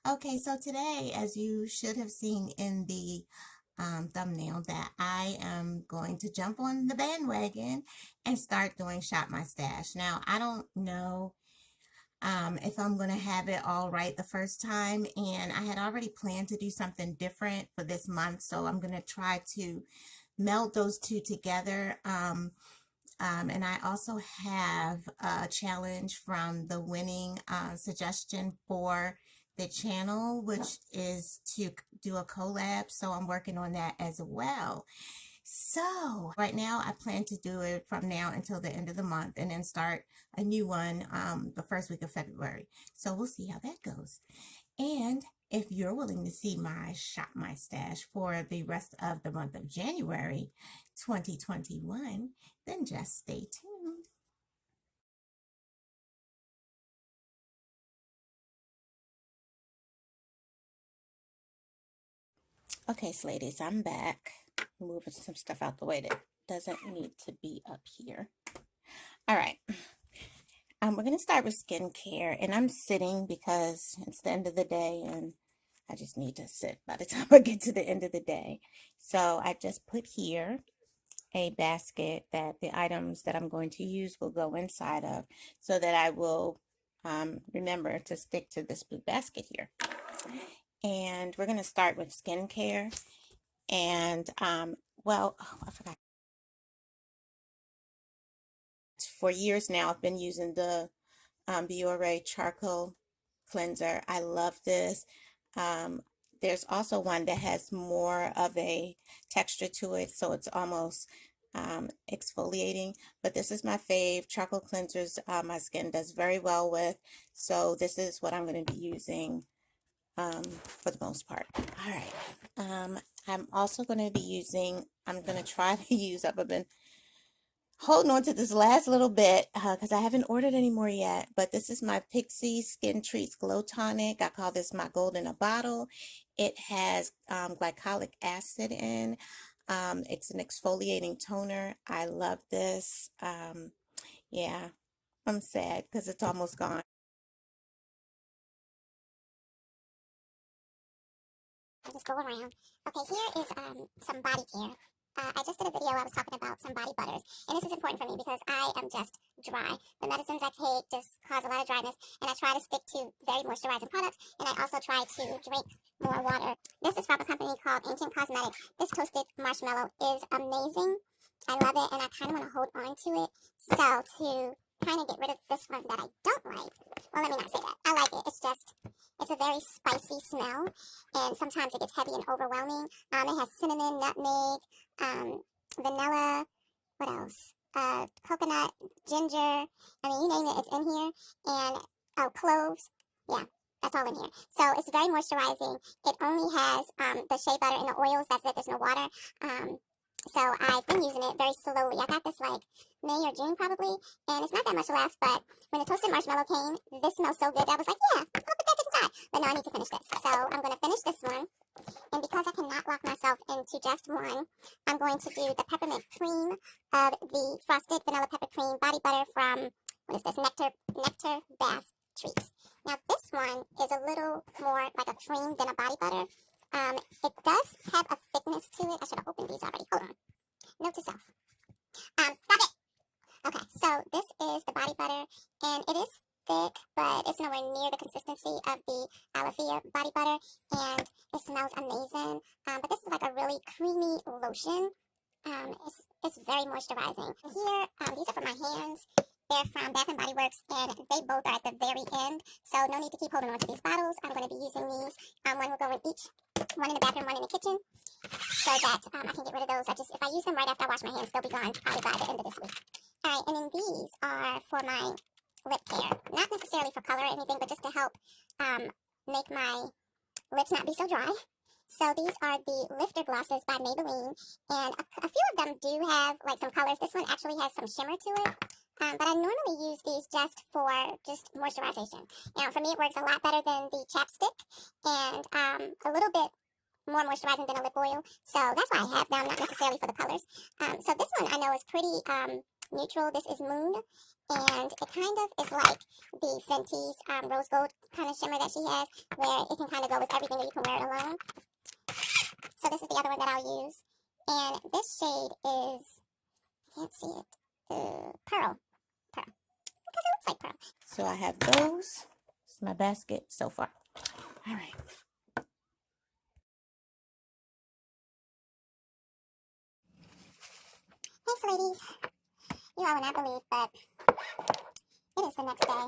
Okay, so today, as you should have seen in the thumbnail, that I am going to jump on the bandwagon and start doing Shop My Stash. Now, I don't know if I'm going to have it all right the first time, and I had already planned to do something different for this month, so I'm going to try to meld those two together. And I also have a challenge from the winning suggestion for the channel, which is to do a collab. So I'm working on that as well. So right now I plan to do it from now until the end of the month and then start a new one the first week of February. So we'll see how that goes. And if you're willing to see my Shop My Stash for the rest of the month of January 2021, then just stay tuned. Okay, so ladies, I'm back. Moving some stuff out the way that doesn't need to be up here. All right. We're going to start with skincare, and I'm sitting because it's the end of the day and I just need to sit by the time I get to the end of the day. So I just put here a basket that the items that I'm going to use will go inside of, so that I will remember to stick to this blue basket here. And we're going to start with skincare. And well, oh, I forgot. For years now, I've been using the Biore charcoal cleanser. I love this. There's also one that has more of a texture to it, so it's almost exfoliating. But this is my fave. Charcoal cleansers my skin does very well with, so this is what I'm going to be using for the most part. All right. I'm also going to be using, I'm going to try to use up, I've been holding on to this last little bit because I haven't ordered any more yet, but this is my Pixie Skin Treats Glow Tonic. I call this my gold in a bottle. It has glycolic acid in. It's an exfoliating toner. I love this. Yeah, I'm sad because it's almost gone. I'll just go around. Okay, here is some body care. I just did a video. I was talking about some body butters, and this is important for me because I am just dry. The medicines I take just cause a lot of dryness, and I try to stick to very moisturizing products, and I also try to drink more water. This is from a company called Ancient Cosmetics. This toasted marshmallow is amazing. I love it, and I kind of want to hold on to it. So to kind of get rid of this one that I don't like, well, let me not say that. I like it. It's a very spicy smell, and sometimes it gets heavy and overwhelming. It has cinnamon, nutmeg, vanilla, what else? Coconut, ginger. I mean, you name it, it's in here. And, oh, cloves. Yeah, that's all in here. So it's very moisturizing. It only has the shea butter and the oils. That's it. There's no water. So I've been using it very slowly. I got this like May or June probably, and it's not that much left, but when the toasted marshmallow came, this smells so good that I was like, yeah, I'll put that to the side. But no, I need to finish this. So I'm going to finish this one, and because I cannot lock myself into just one, I'm going to do the peppermint cream of the Frosted Vanilla Pepper Cream Body Butter from, what is this, Nectar Bath Treats. Now this one is a little more like a cream than a body butter. It does have a thickness to it. I should have opened these already. Hold on. Note to self. Stop it. Okay, so this is the body butter, and it is thick, but it's nowhere near the consistency of the Alafia body butter, and it smells amazing. But this is like a really creamy lotion. It's very moisturizing. Here, these are for my hands. They're from Bath and Body Works, and they both are at the very end, so no need to keep holding on to these bottles. I'm going to be using these. One will go in each, one in the bathroom, one in the kitchen, so that I can get rid of those. If I use them right after I wash my hands, they'll be gone probably by the end of this week. All right, and then these are for my lip care. Not necessarily for color or anything, but just to help make my lips not be so dry. So these are the Lifter Glosses by Maybelline, and a few of them do have like some colors. This one actually has some shimmer to it, but I normally use these just for moisturization. Now, for me, it works a lot better than the chapstick, and a little bit more moisturizing than a lip oil. So that's why I have them, not necessarily for the colors. So this one I know is pretty neutral. This is Moon, and it kind of is like the Fenty's rose gold kind of shimmer that she has, where it can kind of go with everything, or you can wear it alone. So this is the other one that I'll use, and this shade is, I can't see it, Pearl, because it looks like pearl. So I have those. It's my basket so far. All right. Thanks, ladies. You all will not believe, but it is the next day.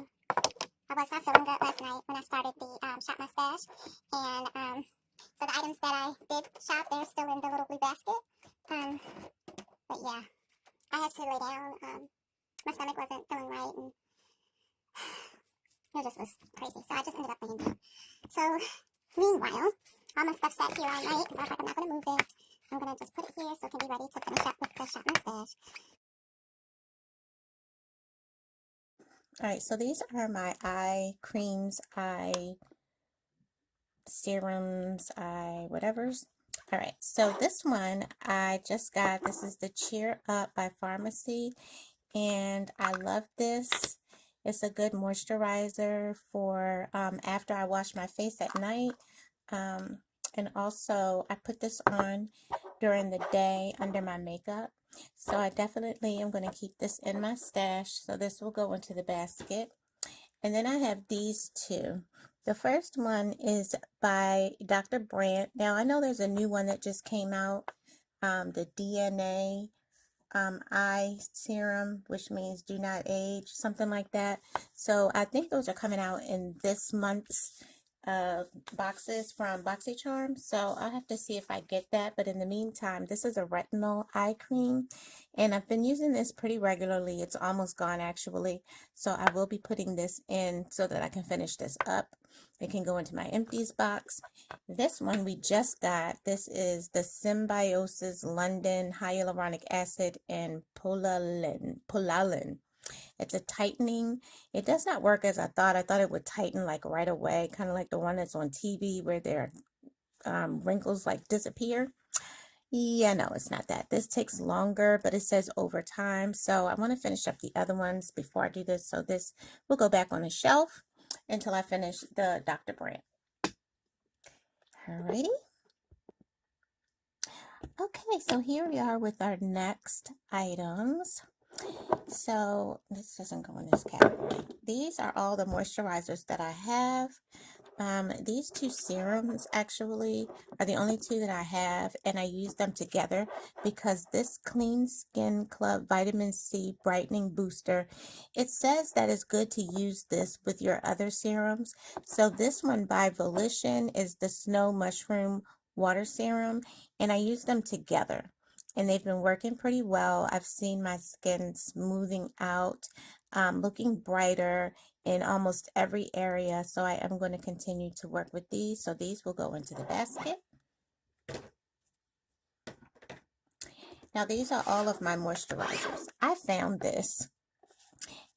I was not feeling good last night when I started the shop my stash, and so the items that I did shop, they're still in the little blue basket. But yeah, I had to lay down. My stomach wasn't feeling right, and it just was crazy. So I just ended up laying down. So meanwhile, all my stuff sat here all night because I was like, I'm not going to move it. I'm going to just put it here so it can be ready to finish up with the shop my stash. All right, so these are my eye creams, eye serums, eye whatevers. All right, so this one I just got. This is the Cheer Up by Pharmacy, and I love this. It's a good moisturizer for after I wash my face at night. And also I put this on during the day under my makeup. So I definitely am going to keep this in my stash. So this will go into the basket. And then I have these two. The first one is by Dr. Brandt. Now I know there's a new one that just came out, the DNA eye serum, which means do not age, something like that. So I think those are coming out in this month's boxes from Boxycharm. So I'll have to see if I get that. But in the meantime, this is a retinol eye cream, and I've been using this pretty regularly. It's almost gone actually. So I will be putting this in so that I can finish this up. It can go into my empties box. This one we just got. This is the Symbiosis London Hyaluronic Acid and Polalin. It's a tightening. It does not work as I thought. I thought it would tighten like right away, kind of like the one that's on TV where their wrinkles like disappear. Yeah, no, it's not that. This takes longer, but it says over time. So I want to finish up the other ones before I do this. So this will go back on the shelf until I finish the Dr. Brandt. Alrighty. Okay, so here we are with our next items. So this doesn't go in this category. These are all the moisturizers that I have. These two serums actually are the only two that I have, and I use them together because this Clean Skin Club Vitamin C Brightening Booster, it says that it's good to use this with your other serums. So this one by Volition is the Snow Mushroom Water Serum, and I use them together. And they've been working pretty well. I've seen my skin smoothing out, looking brighter in almost every area. So I am going to continue to work with these. So these will go into the basket. Now these are all of my moisturizers. I found this,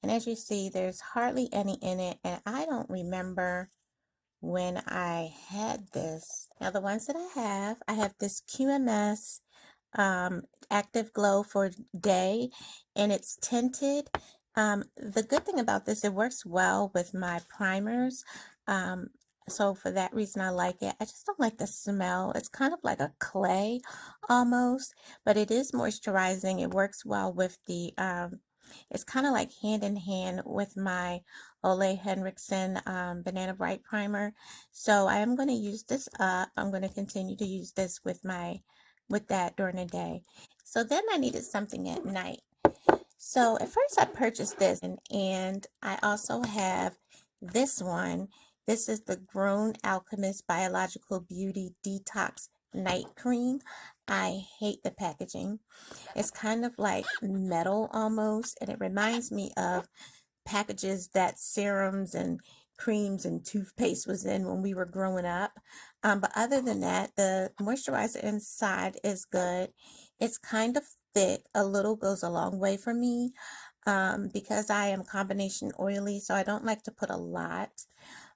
and as you see, there's hardly any in it, and I don't remember when I had this. Now the ones that I have this QMS Active Glow for Day, and it's tinted. The good thing about this, it works well with my primers. So for that reason, I like it. I just don't like the smell. It's kind of like a clay almost, but it is moisturizing. It works well with the, it's kind of like hand in hand with my Ole Henriksen Banana Bright Primer. So I am going to use this up. I'm going to continue to use this with that during the day. So then I needed something at night. So at first I purchased this, and I also have this one. This is the Grown Alchemist Biological Beauty Detox Night Cream. I hate the packaging. It's kind of like metal almost, and it reminds me of packages that serums and creams and toothpaste was in when we were growing up. But other than that, the moisturizer inside is good. It's kind of thick. A little goes a long way for me because I am combination oily, so I don't like to put a lot.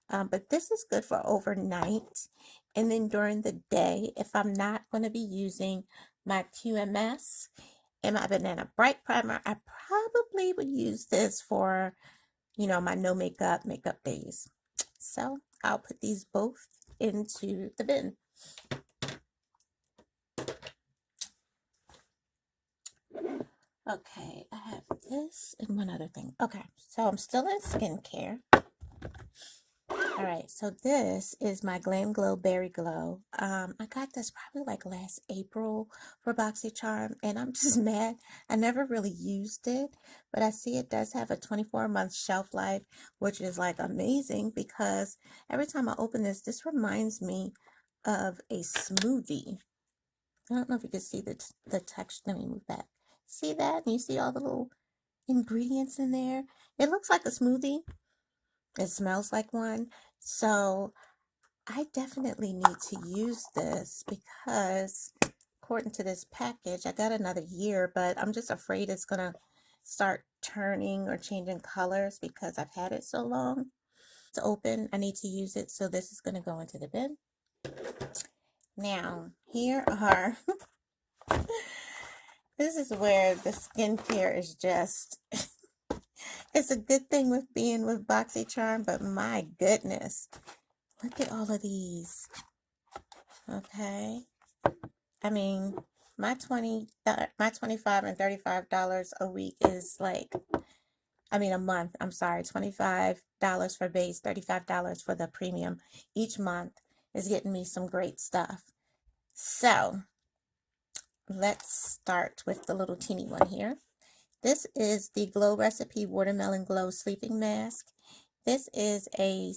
But this is good for overnight. And then during the day, if I'm not going to be using my QMS, and my Banana Bright Primer. I probably would use this for, you know, my no makeup days. So I'll put these both into the bin. Okay, I have this and one other thing. Okay, so I'm still in skincare. All right, so this is my Glam Glow Berry Glow. I got this probably like last April for Boxycharm, and I'm just mad. I never really used it, but I see it does have a 24-month shelf life, which is like amazing because every time I open this, this reminds me of a smoothie. I don't know if you can see the texture. Let me move back. See that? And you see all the little ingredients in there? It looks like a smoothie. It smells like one. So I definitely need to use this because according to this package, I got another year, but I'm just afraid it's going to start turning or changing colors because I've had it so long. To open, I need to use it. So this is going to go into the bin. Now, here are, this is where the skincare is just, it's a good thing with being with Boxycharm, but my goodness, look at all of these. Okay. I mean, my 25 and $35 a week is like, I mean a month, I'm sorry, $25 for base, $35 for the premium each month is getting me some great stuff. So let's start with the little teeny one here. This is the Glow Recipe Watermelon Glow Sleeping Mask. This is a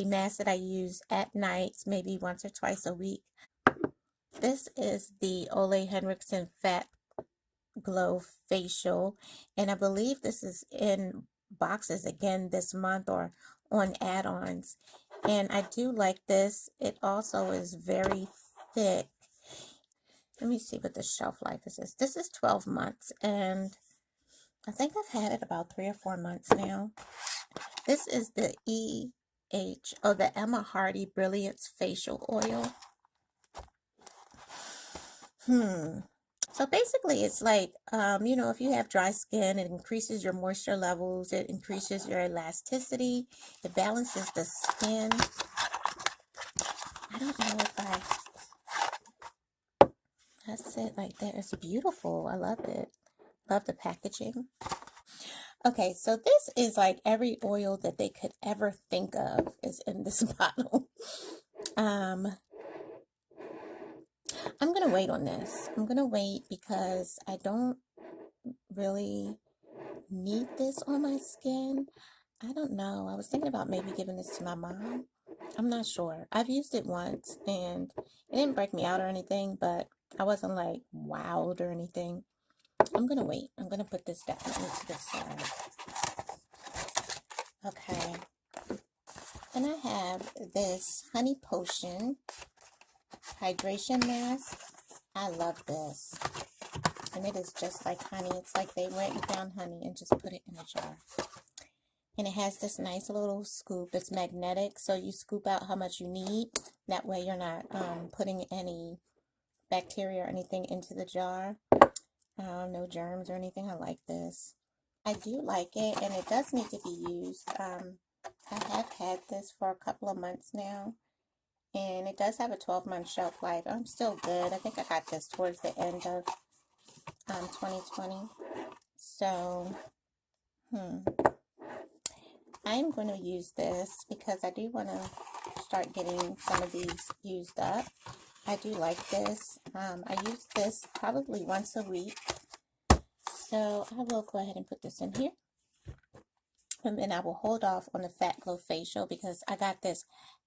mask that I use at night, maybe once or twice a week. This is the Ole Henriksen Fat Glow Facial, and I believe this is in boxes again this month or on add-ons. And I do like this. It also is very thick. Let me see what the shelf life is. This is 12 months, and I think I've had it about 3 or 4 months now. This is the the Emma Hardy Brilliance Facial Oil. So basically, it's like, you know, if you have dry skin, it increases your moisture levels, it increases your elasticity, it balances the skin. I don't know if that's it like that. It's beautiful. I love it. Love the packaging. Okay, so this is like every oil that they could ever think of is in this bottle. I'm gonna wait on this. I'm gonna wait because I don't really need this on my skin. I don't know. I was thinking about maybe giving this to my mom. I'm not sure. I've used it once and it didn't break me out or anything, but I wasn't like wowed or anything. I'm gonna wait. I'm gonna put this definitely to the side. Okay. And I have this Honey Potion Hydration Mask. I love this. And it is just like honey. It's like they went and found honey and just put it in a jar. And it has this nice little scoop. It's magnetic, so you scoop out how much you need. That way you're not putting any bacteria or anything into the jar. No germs or anything. I like this. I do like it, and it does need to be used. I have had this for a couple of months now, and it does have a 12-month shelf life. I'm still good. I think I got this towards the end of 2020. So, I'm going to use this because I do want to start getting some of these used up. I do like this. I use this probably once a week. So I will go ahead and put this in here. And then I will hold off on the Fat Glow Facial because I got this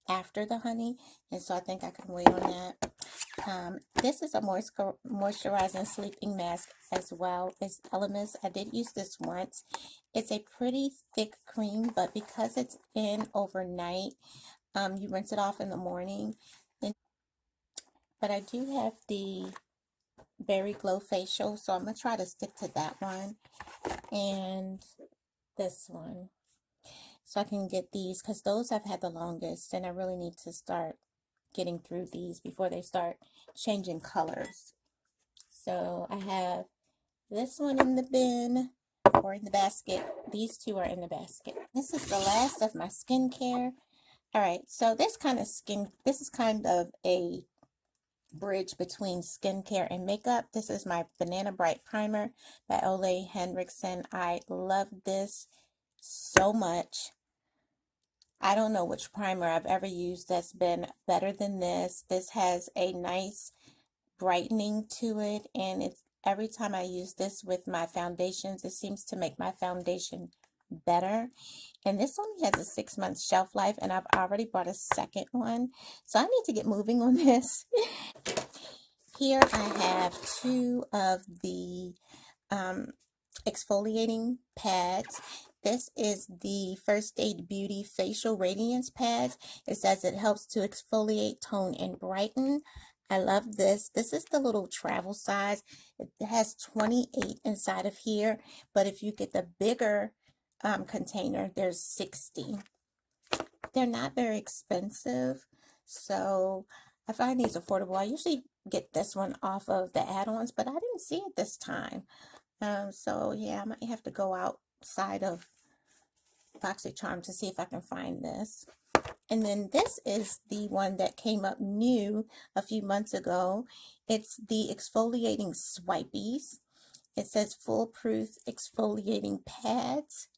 after the honey. And so I think I can wait on that. This is a moisturizing sleeping mask as well. It's Elemis. I did use this once. It's a pretty thick cream, but because it's in overnight, you rinse it off in the morning. But I do have the Berry Glow Facial, so I'm going to try to stick to that one and this one. So I can get these because those I've had the longest, and I really need to start getting through these before they start changing colors. So I have This one in the bin or in the basket. These two are in the basket. This is the last of my skincare. All right, so this is kind of a bridge between skincare and makeup. This is my Banana Bright Primer by Ole Henriksen. I love this so much. I don't know which primer I've ever used that's been better than this. This has a nice brightening to it, and it's every time I use this with my foundations, it seems to make my foundation better. And this only has a 6-month shelf life, and I've already bought a second one, so I need to get moving on this. Here I have two of the exfoliating pads. This is the First Aid Beauty Facial Radiance Pads. It says it helps to exfoliate, tone, and brighten. I love this. This is the little travel size. It has 28 inside of here, but if you get the bigger container, there's 60. They're not very expensive, so I find these affordable. I usually get this one off of the add-ons, but I didn't see it this time. So yeah, I might have to go outside of Boxycharm to see if I can find this. And then this is the one that came up new a few months ago. It's the exfoliating swipies. It says foolproof exfoliating pads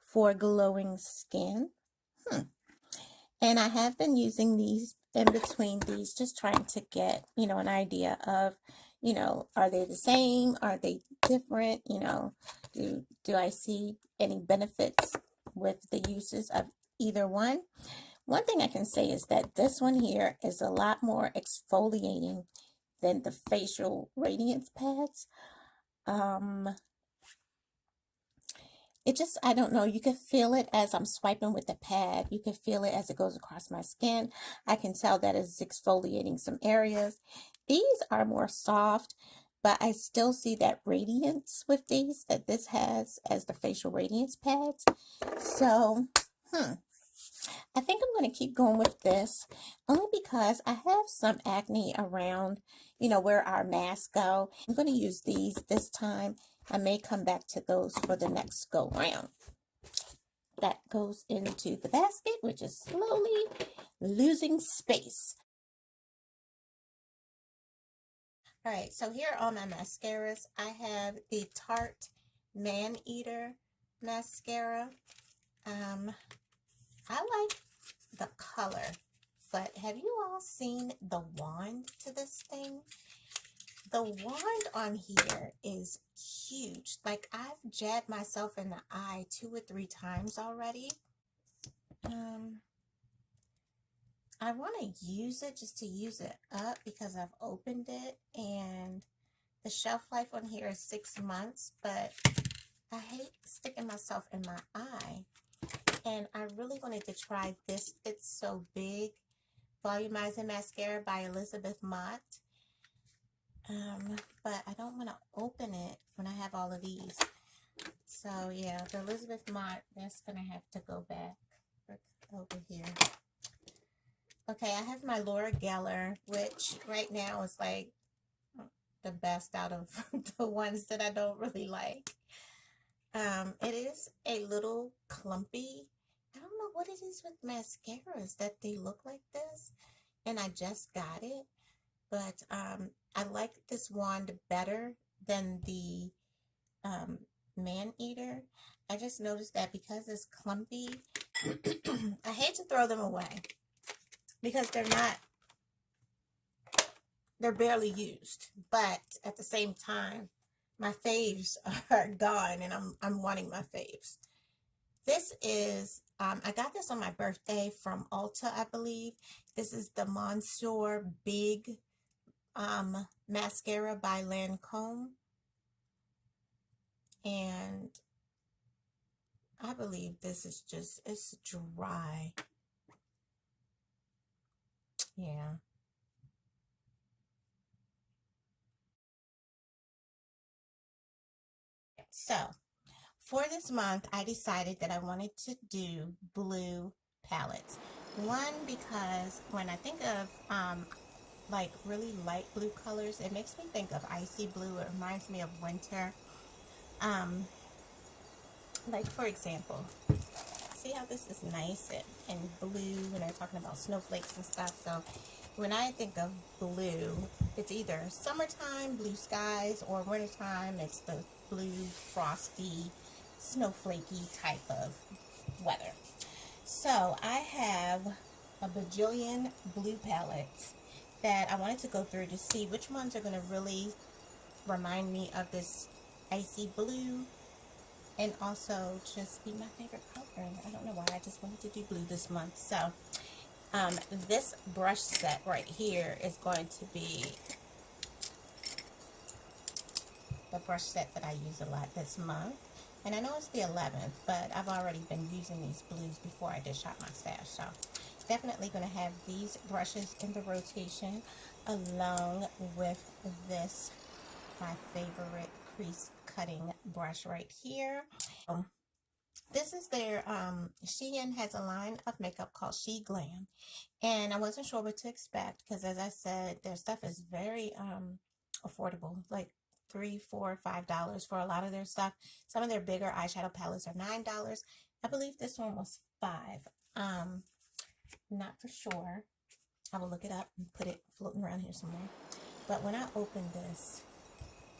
for glowing skin. And I have been using these in between these, just trying to get, an idea of, are they the same? Are they different? Do I see any benefits with the uses of either one? One thing I can say is that this one here is a lot more exfoliating than the facial radiance pads. I don't know, you can feel it as I'm swiping with the pad. You can feel it as it goes across my skin. I can tell that it's exfoliating some areas. These are more soft, but I still see that radiance with these that this has as the facial radiance pads. So, I think I'm going to keep going with this only because I have some acne around, where our masks go. I'm going to use these this time. I may come back to those for the next go round. That goes into the basket, which is slowly losing space. All right, so here are all my mascaras. I have the Tarte Man Eater mascara. I like the color, but have you all seen the wand to this thing? The wand on here is huge. Like, I've jabbed myself in the eye 2 or 3 times already. I want to use it just to use it up because I've opened it, and the shelf life on here is 6 months, but I hate sticking myself in my eye. And I really wanted to try this It's So Big Volumizing Mascara by Elizabeth Mott. But I don't want to open it when I have all of these. So yeah, the Elizabeth Mott, that's going to have to go back over here. Okay, I have my Laura Geller, which right now is like the best out of the ones that I don't really like. It is a little clumpy. I don't know what it is with mascaras that they look like this, and I just got it. But I like this wand better than the Man Eater. I just noticed that because it's clumpy, I hate to throw them away because they're barely used. But at the same time, my faves are gone, and I'm wanting my faves. This is, I got this on my birthday from Ulta, I believe. This is the Monsieur Big mascara by Lancome. And I believe this is it's dry. Yeah. So, for this month, I decided that I wanted to do blue palettes. One, because when I think of like really light blue colors, it makes me think of icy blue. It reminds me of winter. Um, like for example, see how this is nice and blue when they're talking about snowflakes and stuff. So when I think of blue, it's either summertime, blue skies, or wintertime, it's the blue, frosty, snowflakey type of weather. So I have a bajillion blue palettes that I wanted to go through to see which ones are going to really remind me of this icy blue and also just be my favorite color. I don't know why, I just wanted to do blue this month. So this brush set right here is going to be the brush set that I use a lot this month. And I know it's the 11th, but I've already been using these blues before I did Shop My Stash. So definitely going to have these brushes in the rotation along with this, my favorite crease cutting brush right here. This is their, Shein has a line of makeup called She Glam. And I wasn't sure what to expect because, as I said, their stuff is very affordable, like $3, $4, $5 for a lot of their stuff. Some of their bigger eyeshadow palettes are $9. I believe this one was 5. Not for sure. I will look it up and put it floating around here somewhere. But when I opened this,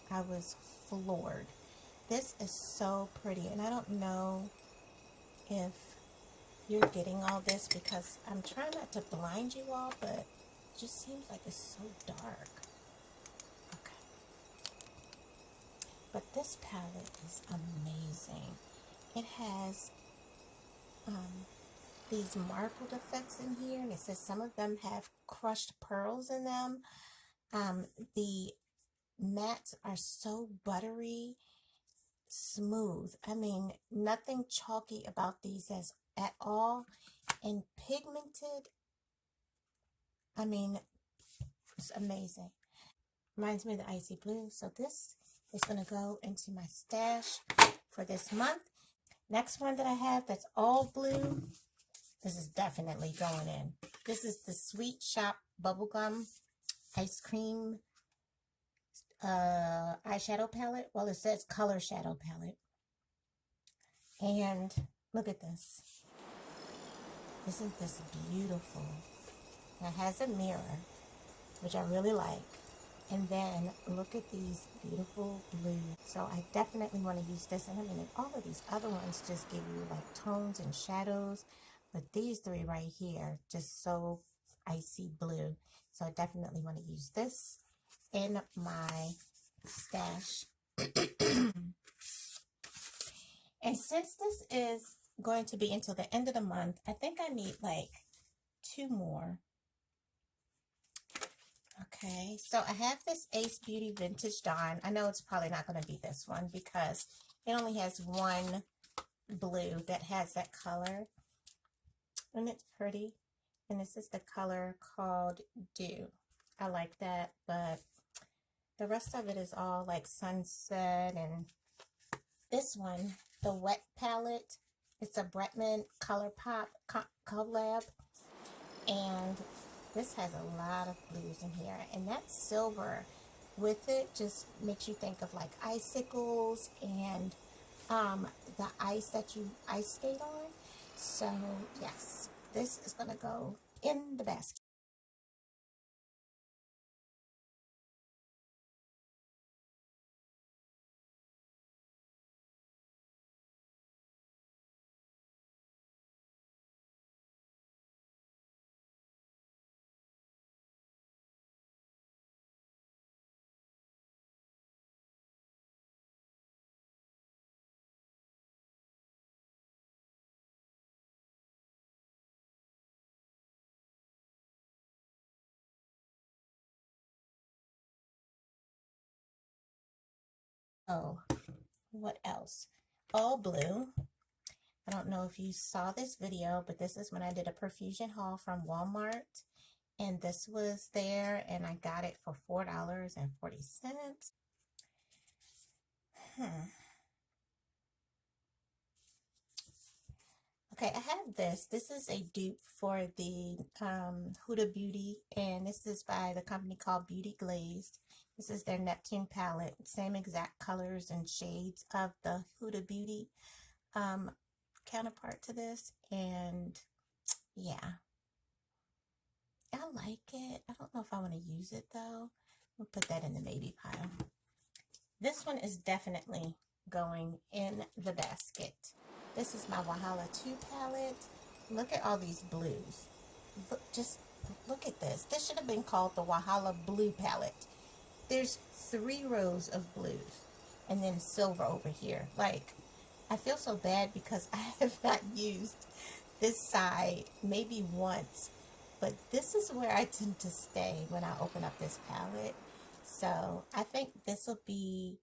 I was floored. This is so pretty, and I don't know if you're getting all this because I'm trying not to blind you all, but it just seems like it's so dark. Okay. But this palette is amazing. It has these marbled effects in here, and it says some of them have crushed pearls in them. The mattes are so buttery smooth. I mean, nothing chalky about these at all. And pigmented, I mean, it's amazing. Reminds me of the icy blue. So this is going to go into my stash for this month. Next one that I have that's all blue, this is definitely going in. This is the Sweet Shop Bubblegum Ice Cream eyeshadow palette. Well, it says color shadow palette. And look at this. Isn't this beautiful? It has a mirror, which I really like. And then look at these beautiful blues. So I definitely want to use this. And I mean, all of these other ones just give you like tones and shadows. But these three right here, just so icy blue. So I definitely want to use this in my stash. And since this is going to be until the end of the month, I think I need like 2 more. Okay, so I have this Ace Beauty Vintage Dawn. I know it's probably not going to be this one because it only has one blue that has that color. And it's pretty. And this is the color called Dew. I like that, but the rest of it is all like sunset. And this one, the Wet Palette, it's a Bretman Color Pop collab. And this has a lot of blues in here, and that silver with it just makes you think of like icicles and the ice that you ice skate on. So yes, this is gonna go in the basket. Oh, what else? All blue. I don't know if you saw this video, but this is when I did a perfusion haul from Walmart. And this was there, and I got it for $4.40. Okay, I have this. This is a dupe for the Huda Beauty, and this is by the company called Beauty Glazed. This is their Neptune palette. Same exact colors and shades of the Huda Beauty counterpart to this. And yeah, I like it. I don't know if I want to use it though. We'll put that in the maybe pile. This one is definitely going in the basket. This is my Wahala 2 palette. Look at all these blues. Just look at this. This should have been called the Wahala Blue palette. There's 3 rows of blues and then silver over here. Like, I feel so bad because I have not used this side maybe once, but this is where I tend to stay when I open up this palette. So I think this will be,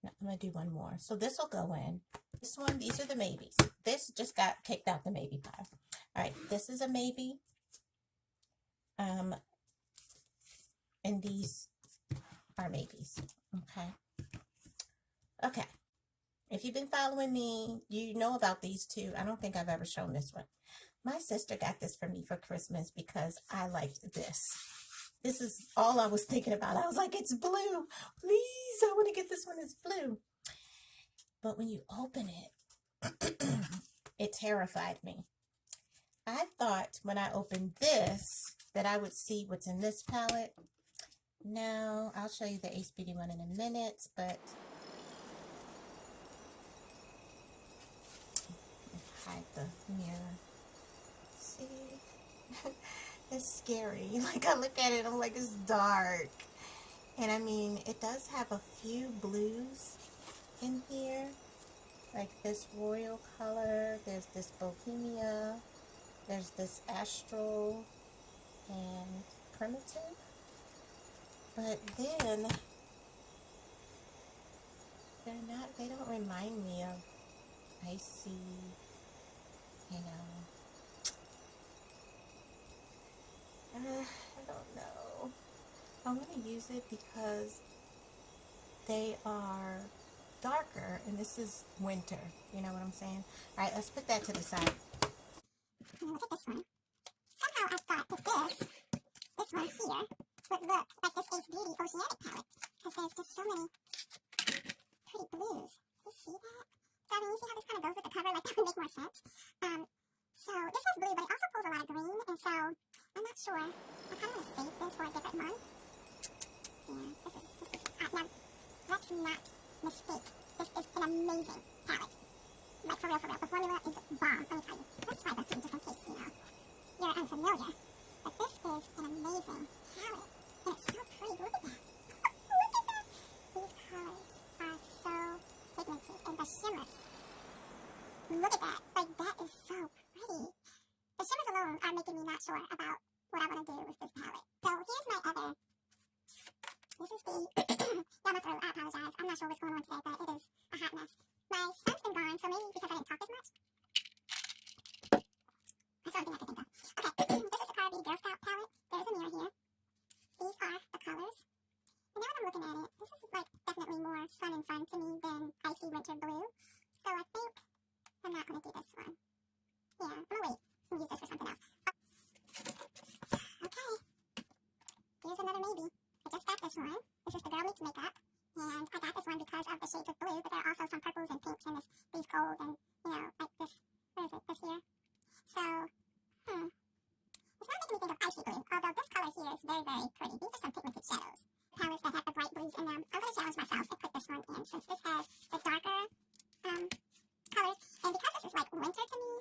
no, I'm going to do one more. So this will go in. This one, these are the maybes. This just got kicked out the maybe pile. All right, this is a maybe. And these are maybes. Okay. Okay. If you've been following me, you know about these two. I don't think I've ever shown this one. My sister got this for me for Christmas because I liked this. This is all I was thinking about. I was like, it's blue. Please, I want to get this one. It's blue. But when you open it, it terrified me. I thought when I opened this that I would see what's in this palette. No, I'll show you the Ace Beauty one in a minute, but hide the mirror. See? It's scary. Like, I look at it, I'm like, it's dark. And I mean, it does have a few blues in here. Like this royal color, there's this bohemia, there's this astral and primitive. But then, they don't remind me of icy, you know. I don't know. I want to use it because they are darker, and this is winter. You know what I'm saying? All right, let's put that to the side. Look at this one. Somehow I thought that this one here would look like this Ace Beauty Oceanic palette, because there's just so many pretty blues. You see that? So I mean, you see how this kind of goes with the cover? Like, that would make more sense. So this is blue, but it also pulls a lot of green, and so I'm not sure. I kind of want to save this for a different month. Yeah, this is now, let's not mistake. This is an amazing palette. Like, for real, for real. The formula is bomb, let me tell you. Let's try this one just in case, you know, you're unfamiliar. But this is an amazing palette, and it's so pretty. Look at that. Look at that. These colors are so pigmented, and the shimmers. Look at that. Like, that is so pretty. The shimmers alone are making me not sure about what I want to do with this palette. So here's my other. This is the down the throat. I apologize. I'm not sure what's going on today, but it is a hot mess. My son's been gone, so maybe because I didn't talk as much. That's the only thing I can think of. Okay, this is the Cara Beauty Girl Scout palette. There's a mirror here. These are the colors. And now that I'm looking at it, this is like definitely more sun and fun to me than icy winter blue. So I think I'm not going to do this one. Yeah, I'm going to wait and use this for something else. Okay. Here's another maybe. I just got this one. This is the Girl Meets Makeup. And I got this one because of the shades of blue, but there are also some purples and pinks and these gold and, you know, like this. Where is it? This here. So, it's not making me think of icy blue, although this color here is very, very pretty. These are some pigmented shadows. Palettes that have the bright blues in them. I'm going to challenge myself and put this one in since this has the darker colors. And because this is like winter to me,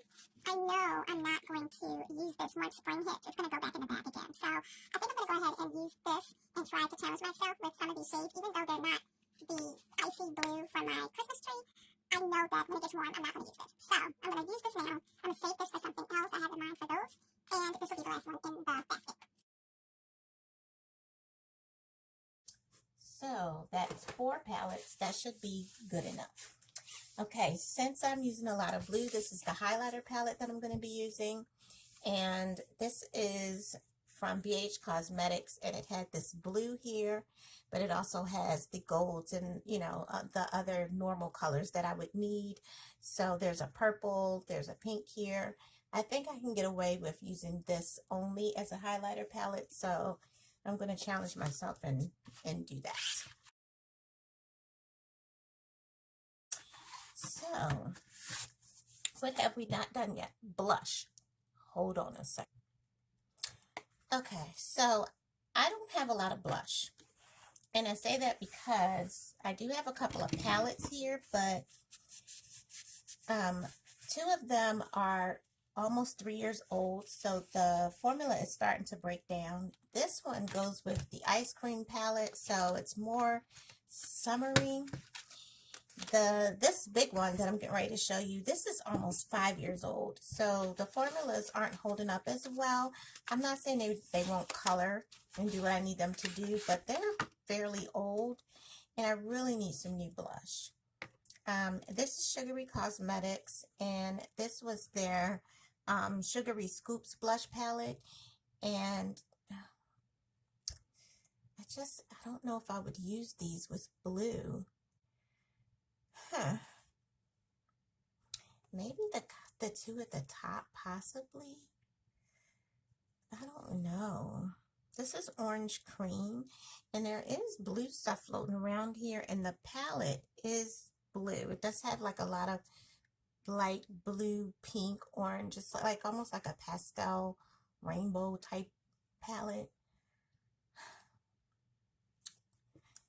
I know I'm not going to use this once spring hits. It's going to go back in the bag again. So I think I'm going to go ahead and use this and try to challenge myself with some of these shades, even though they're not the icy blue from my Christmas tree. I know that when it gets warm, I'm not going to use this. So I'm going to use this now. I'm going to save this for something else I have in mind for those. And this will be the last one in the basket. So that's 4 palettes. That should be good enough. Okay, since I'm using a lot of blue, this is the highlighter palette that I'm going to be using. And this is from BH Cosmetics, and it had this blue here, but it also has the golds and, you know, the other normal colors that I would need. So there's a purple, there's a pink here. I think I can get away with using this only as a highlighter palette. So I'm going to challenge myself and do that. So, what have we not done yet? Blush. Hold on a second. Okay, so I don't have a lot of blush. And I say that because I do have a couple of palettes here, but two of them are almost 3 years old, so the formula is starting to break down. This one goes with the ice cream palette, so it's more summery. This big one that I'm getting ready to show you, this is almost 5 years old, so the formulas aren't holding up as well. I'm not saying they won't color and do what I need them to do, but they're fairly old, and I really need some new blush. This is Sugary Cosmetics, and this was their Sugary Scoops blush palette, and I don't know if I would use these with blue. Maybe the two at the top, possibly. I don't know. This is orange cream, and there is blue stuff floating around here, and the palette is blue. It does have like a lot of light blue, pink, orange. It's like almost like a pastel rainbow type palette.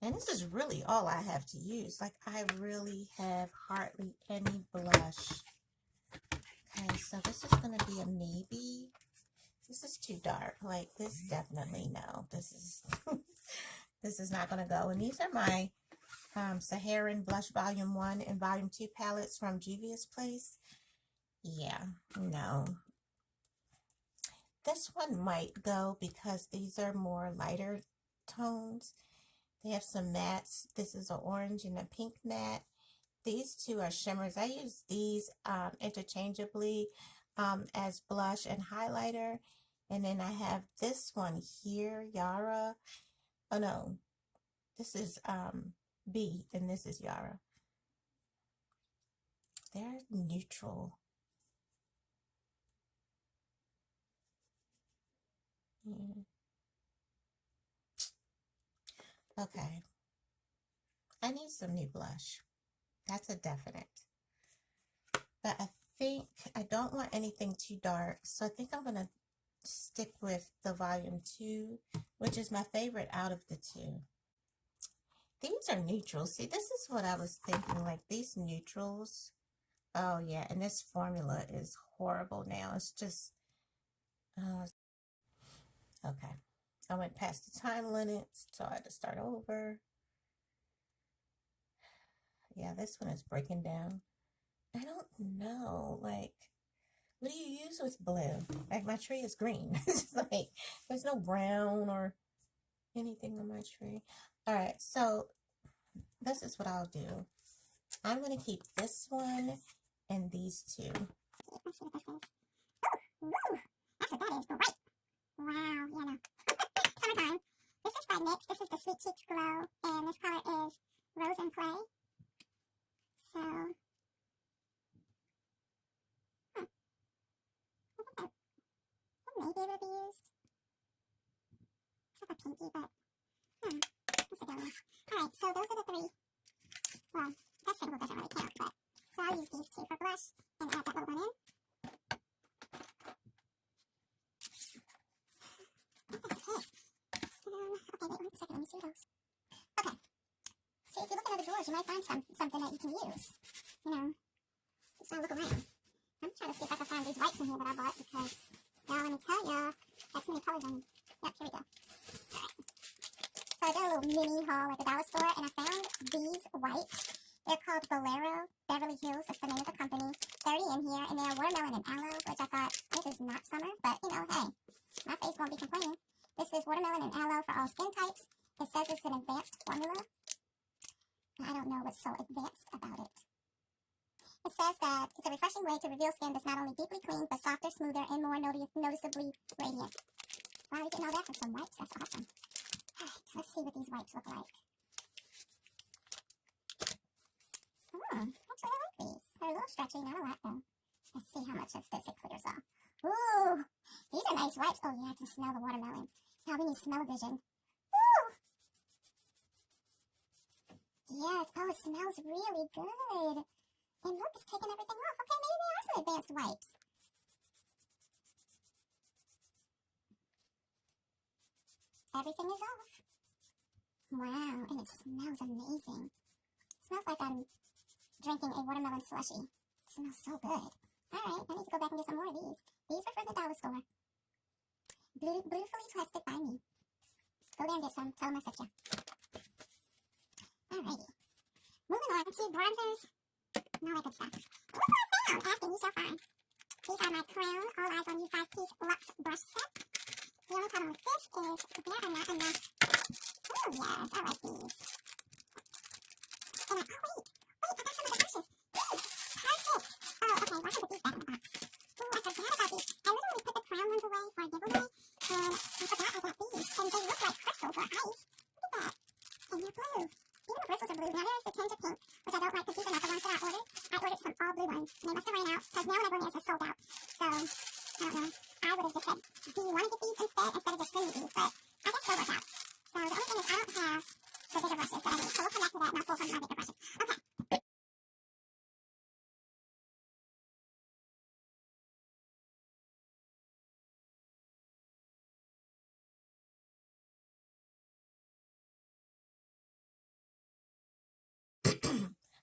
And this is really all I have to use. Like, I really have hardly any blush. Okay, so this is going to be a maybe. This is too dark. Like, this definitely no. This is this is not going to go. And these are my Saharan Blush Volume 1 and Volume 2 palettes from Juvia's Place. Yeah, no. This one might go because these are more lighter tones. They have some mattes. This is an orange and a pink matte. These two are shimmers. I use these interchangeably as blush and highlighter. And then I have this one here, Yara. Oh no, this is B, and this is Yara. They're neutral. Yeah. Okay. I need some new blush. That's a definite. But I think I don't want anything too dark, so I think I'm going to stick with the Volume 2, which is my favorite out of the two. These are neutrals. See, this is what I was thinking, like these neutrals. Oh, yeah, and this formula is horrible now. It's just, okay. I went past the time limits, so I had to start over. Yeah, this one is breaking down. I don't know, like, what do you use with blue? Like, my tree is green. It's like, there's no brown or anything on my tree. All right, so this is what I'll do. I'm going to keep this one and these two. Let's see what this is. Ooh, that's what that is. Great. Wow, yeah, no. Summertime. This is by NYX. This is the Sweet Cheeks Glow, and this color is Rose and Play. So, I think that maybe it would be used. It's like a pinky, but, let's go. Alright, so those are the three. Well, that symbol doesn't really count, but, so I'll use these two for blush, and add that little one in. Okay, wait 1 second, let me see those. Okay, so if you look in other drawers, you might find something that you can use. You know, just gotta look around. I'm trying to see if I can find these wipes in here that I bought because, y'all, let me tell y'all, that's many colors on. Yep, here we go. Alright. So I did a little mini haul at the dollar store, and I found these wipes. They're called Bolero Beverly Hills. That's the name of the company. 30 in here, and they're watermelon and aloe, which I thought, this is not summer, but, you know, hey, my face won't be complaining. This is watermelon and aloe for all skin types. It says it's an advanced formula. I don't know what's so advanced about it. It says that it's a refreshing way to reveal skin that's not only deeply clean, but softer, smoother, and more noticeably radiant. Wow, you getting all that from some wipes. That's awesome. Alright, let's see what these wipes look like. Actually, I like these. They're a little stretchy, not a lot though. Let's see how much of this it clears off. Ooh, these are nice wipes. Oh yeah, I can smell the watermelon. Now we need smell-o-vision. Yes. Oh, it smells really good. And look, it's taking everything off. Okay, maybe they are some advanced wipes. Everything is off. Wow, and it smells amazing. It smells like I'm drinking a watermelon slushie. It smells so good. Alright, I need to go back and get some more of these. These were from the dollar store. Beautifully twisted by me. Go there and get some. Tell them I sent you. Alrighty. Moving on to bronzers. And all that good stuff. Look what I found! Asking you so far. These are my Crown All Eyes on You 5-piece Luxe brush set. The only problem with this is there are not enough. Oh yes, I like these. And wait, I got some of the brushes. These! Perfect! Oh, okay, well I can put these back in the box. Ooh, I forgot about these. I literally put the Crown ones away for a giveaway, and I forgot I got these. And they look like crystals or ice. Look at that. And they're blue. Even the bristles are blue. Now there's the tinge of pink, which I don't like because these are not the ones that I ordered. I ordered some all blue ones. And they must have ran out, because now when I go in there, it's just sold out. So, I don't know. I would have just said, do you want to get these instead of just sending these? But I guess they'll work out. So the only thing is I don't have the bigger brushes that I need. So we'll come back to that and I'll pull some of my bigger brushes. Okay.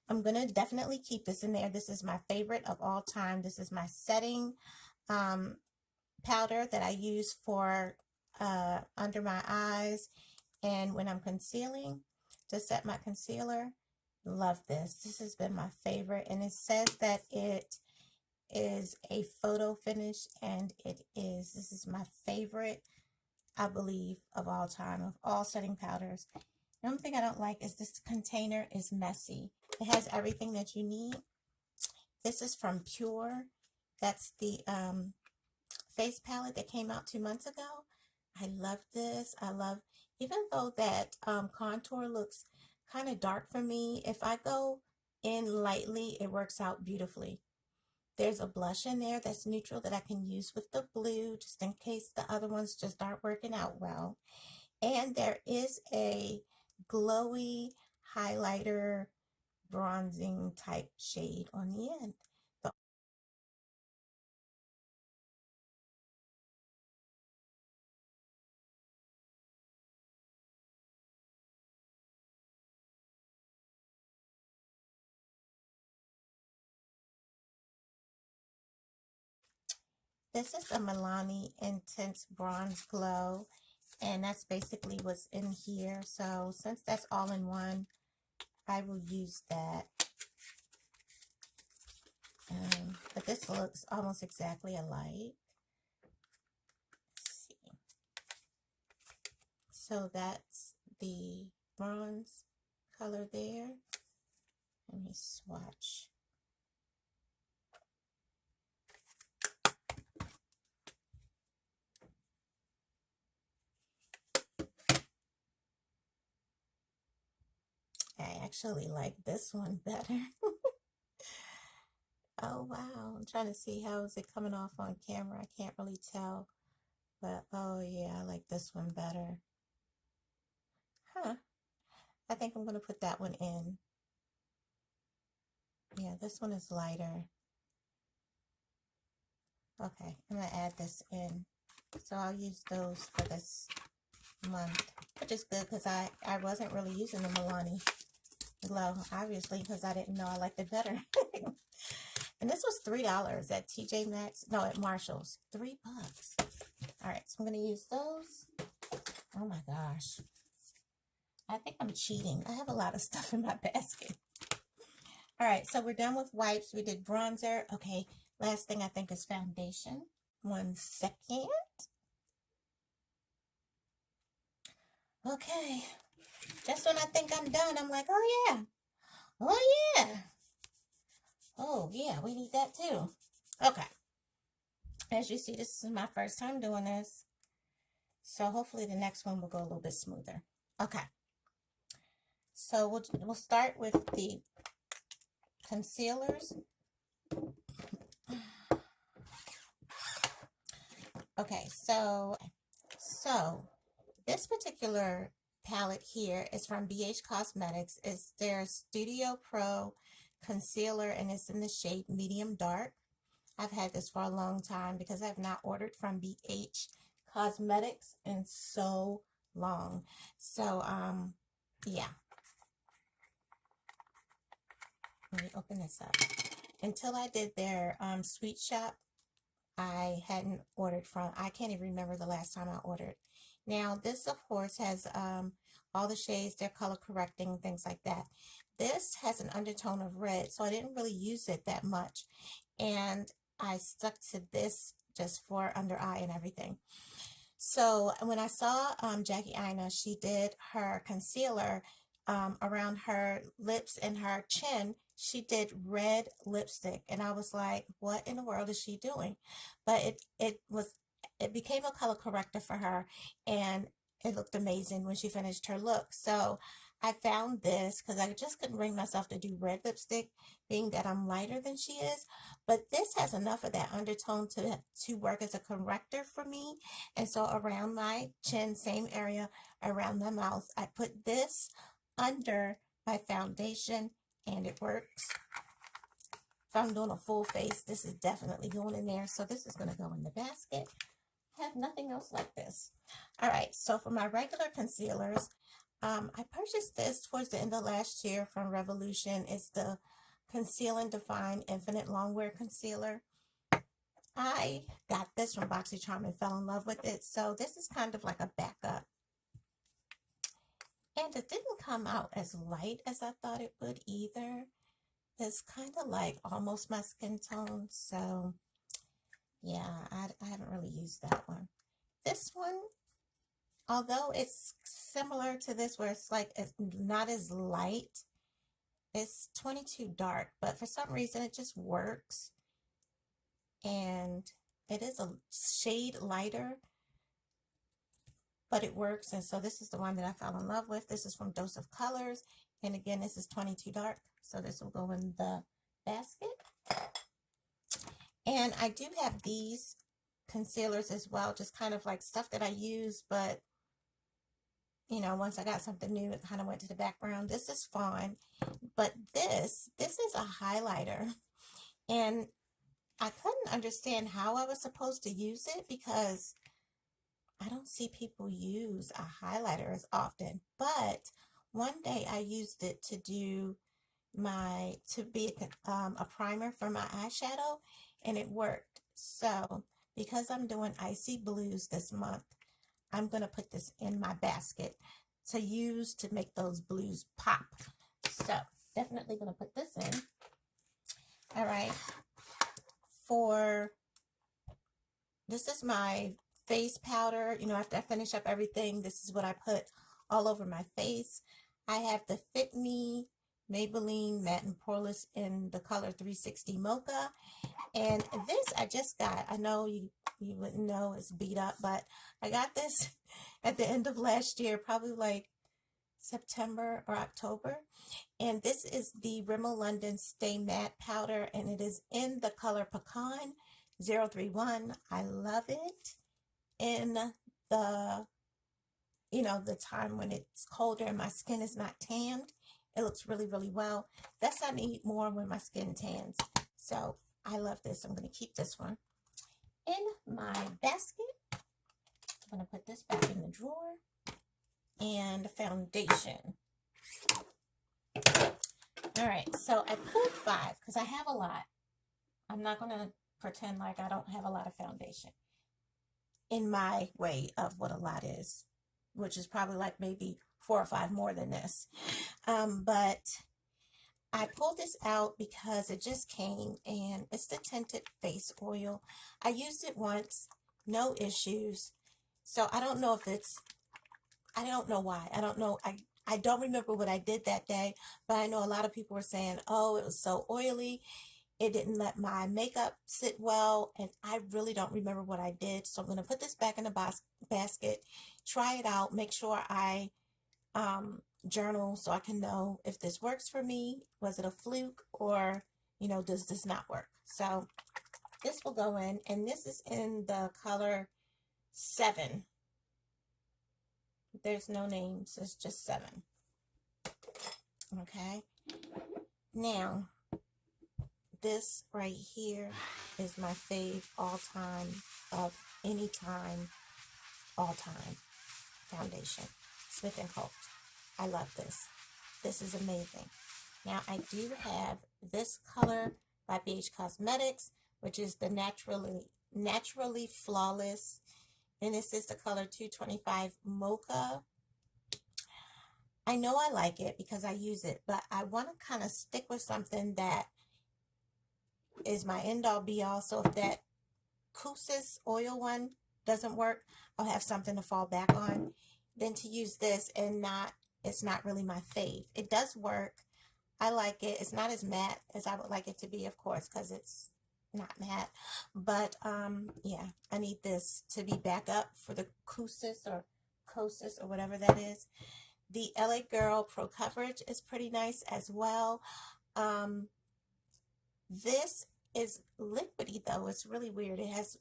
I'm going to definitely keep this in there. This is my favorite of all time. This is my setting powder that I use for under my eyes and when I'm concealing to set my concealer. Love this. This has been my favorite, and it says that it is a photo finish, and it is. This is my favorite, I believe, of all time, of all setting powders. The only thing I don't like is this container is messy. It has everything that you need. This is from Pure. That's the face palette that came out 2 months ago. I love this. I love, even though that contour looks kind of dark for me, if I go in lightly, it works out beautifully. There's a blush in there that's neutral that I can use with the blue, just in case the other ones just aren't working out well. And there is a glowy highlighter bronzing type shade on the end. This is a Milani Intense Bronze Glow, and that's basically what's in here. So since that's all in one, I will use that. But this looks almost exactly alike. Let's see. So that's the bronze color there. Let me swatch. I actually like this one better. Oh wow, I'm trying to see how is it coming off on camera. I can't really tell, but oh yeah, I like this one better. Huh, I think I'm going to put that one in. Yeah, this one is lighter. Okay, I'm going to add this in. So I'll use those for this month, which is good because I wasn't really using the Milani Glow, obviously, because I didn't know I liked it better. And this was $3 at TJ Maxx. No, at Marshall's. $3. All right, so I'm going to use those. Oh my gosh. I think I'm cheating. I have a lot of stuff in my basket. All right, so we're done with wipes. We did bronzer. Okay, last thing I think is foundation. 1 second. Okay, just when I think I'm done, I'm like, oh yeah. Oh yeah. Oh yeah, we need that too. Okay. As you see, this is my first time doing this. So hopefully the next one will go a little bit smoother. Okay. So we'll start with the concealers. Okay, so this particular palette here is from BH Cosmetics. It's their Studio Pro concealer, and it's in the shade medium dark. I've had this for a long time because I've not ordered from BH Cosmetics in so long. So, yeah. Let me open this up. Until I did their Sweet Shop, I hadn't ordered from. I can't even remember the last time I ordered. Now, this, of course, has all the shades, they're color correcting, things like that. This has an undertone of red, so I didn't really use it that much. And I stuck to this just for under eye and everything. So when I saw Jackie Aina, she did her concealer around her lips and her chin. She did red lipstick, and I was like, "What in the world is she doing?" But it became a color corrector for her, and it looked amazing when she finished her look. So I found this because I just couldn't bring myself to do red lipstick, being that I'm lighter than she is. But this has enough of that undertone to work as a corrector for me. And so around my chin, same area around my mouth, I put this under my foundation, and it works. If I'm doing a full face, this is definitely going in there. So this is going to go in the basket. I have nothing else like this. All right, so for my regular concealers, I purchased this towards the end of last year from Revolution. It's the Conceal and Define Infinite Longwear Concealer. I got this from Boxycharm and fell in love with it. So this is kind of like a backup. And it didn't come out as light as I thought it would either. It's kind of like almost my skin tone. So yeah, I haven't really used that one. This one, although it's similar to this where it's like it's not as light, it's 22 dark, but for some reason it just works. And it is a shade lighter, but it works. And so this is the one that I fell in love with. This is from Dose of Colors. And again, this is 22 dark. So this will go in the basket. And I do have these concealers as well, just kind of like stuff that I use, but you know, once I got something new, it kind of went to the background. This is fine, but this is a highlighter, and I couldn't understand how I was supposed to use it because I don't see people use a highlighter as often. But one day I used it to do to be a primer for my eyeshadow, and it worked. So because I'm doing icy blues this month, I'm going to put this in my basket to use to make those blues pop. So definitely going to put this in. All right. This is my face powder. You know, after I finish up everything, this is what I put all over my face. I have the Fit Me Maybelline Matte and Poreless in the color 360 Mocha. And this I just got. I know you wouldn't know, it's beat up, but I got this at the end of last year, probably like September or October. And this is the Rimmel London Stay Matte Powder, and it is in the color Pecan 031. I love it in the, you know, the time when it's colder and my skin is not tanned. It looks really, really well. That's I need more when my skin tans. So I love this. I'm going to keep this one in my basket. I'm going to put this back in the drawer. And foundation. All right, so I pulled 5 because I have a lot. I'm not going to pretend like I don't have a lot of foundation in my way of what a lot is, which is probably like maybe 4 or 5 more than this. But I pulled this out because it just came, and it's the Tinted Face Oil. I used it once, no issues. So I don't know if I don't know why. I don't know. I don't remember what I did that day, but I know a lot of people were saying, oh, it was so oily. It didn't let my makeup sit well, and I really don't remember what I did. So I'm going to put this back in the basket, try it out, make sure I journal so I can know if this works for me. Was it a fluke, or, you know, does this not work? So this will go in, and this is in the color 7. There's no names. It's just 7. Okay. Now, this right here is my fave all time of any time, all time foundation. Smith & Co. I love this. This is amazing. Now, I do have this color by BH Cosmetics, which is the Naturally Flawless. And this is the color 225 Mocha. I know I like it because I use it, but I want to kind of stick with something that is my end-all be-all. So if that Kousis oil one doesn't work, I'll have something to fall back on. Then to use this and it's not really my fave. It does work. I like it. It's not as matte as I would like it to be, of course, because it's not matte. But yeah, I need this to be back up for the Kousis or whatever that is. The LA Girl Pro Coverage is pretty nice as well. This is liquidy though. It's really weird. It has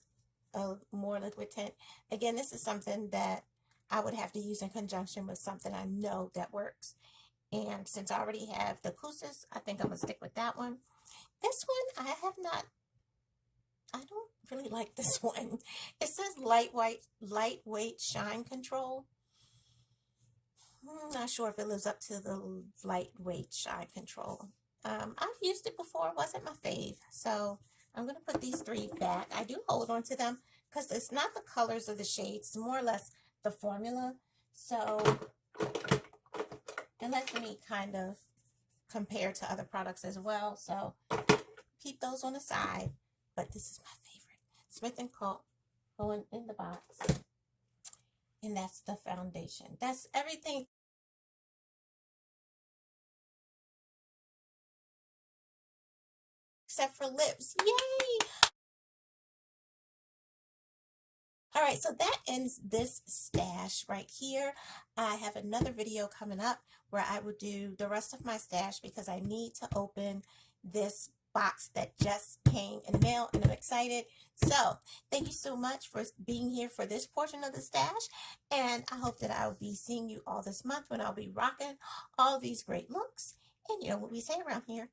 a more liquid tint. Again, this is something that I would have to use in conjunction with something I know that works. And since I already have the Kousis, I think I'm going to stick with that one. This one, I don't really like this one. It says lightweight shine control. I'm not sure if it lives up to the lightweight shine control. I've used it before. It wasn't my fave. So I'm going to put these 3 back. I do hold on to them because it's not the colors of the shades. It's more or less the formula. So it lets me kind of compare to other products as well. So keep those on the side. But this is my favorite. Smith & Co. going in the box. And that's the foundation. That's everything. Except for lips. Yay! All right, so that ends this stash right here. I have another video coming up where I will do the rest of my stash because I need to open this box that just came in the mail and I'm excited. So thank you so much for being here for this portion of the stash. And I hope that I will be seeing you all this month when I'll be rocking all these great looks. And you know what we say around here.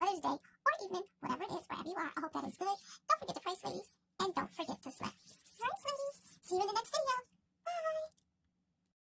Mother's Day or evening, whatever it is, wherever you are. I hope that is good. Don't forget to pray, ladies, and don't forget to slap. Right, ladies? See you in the next video.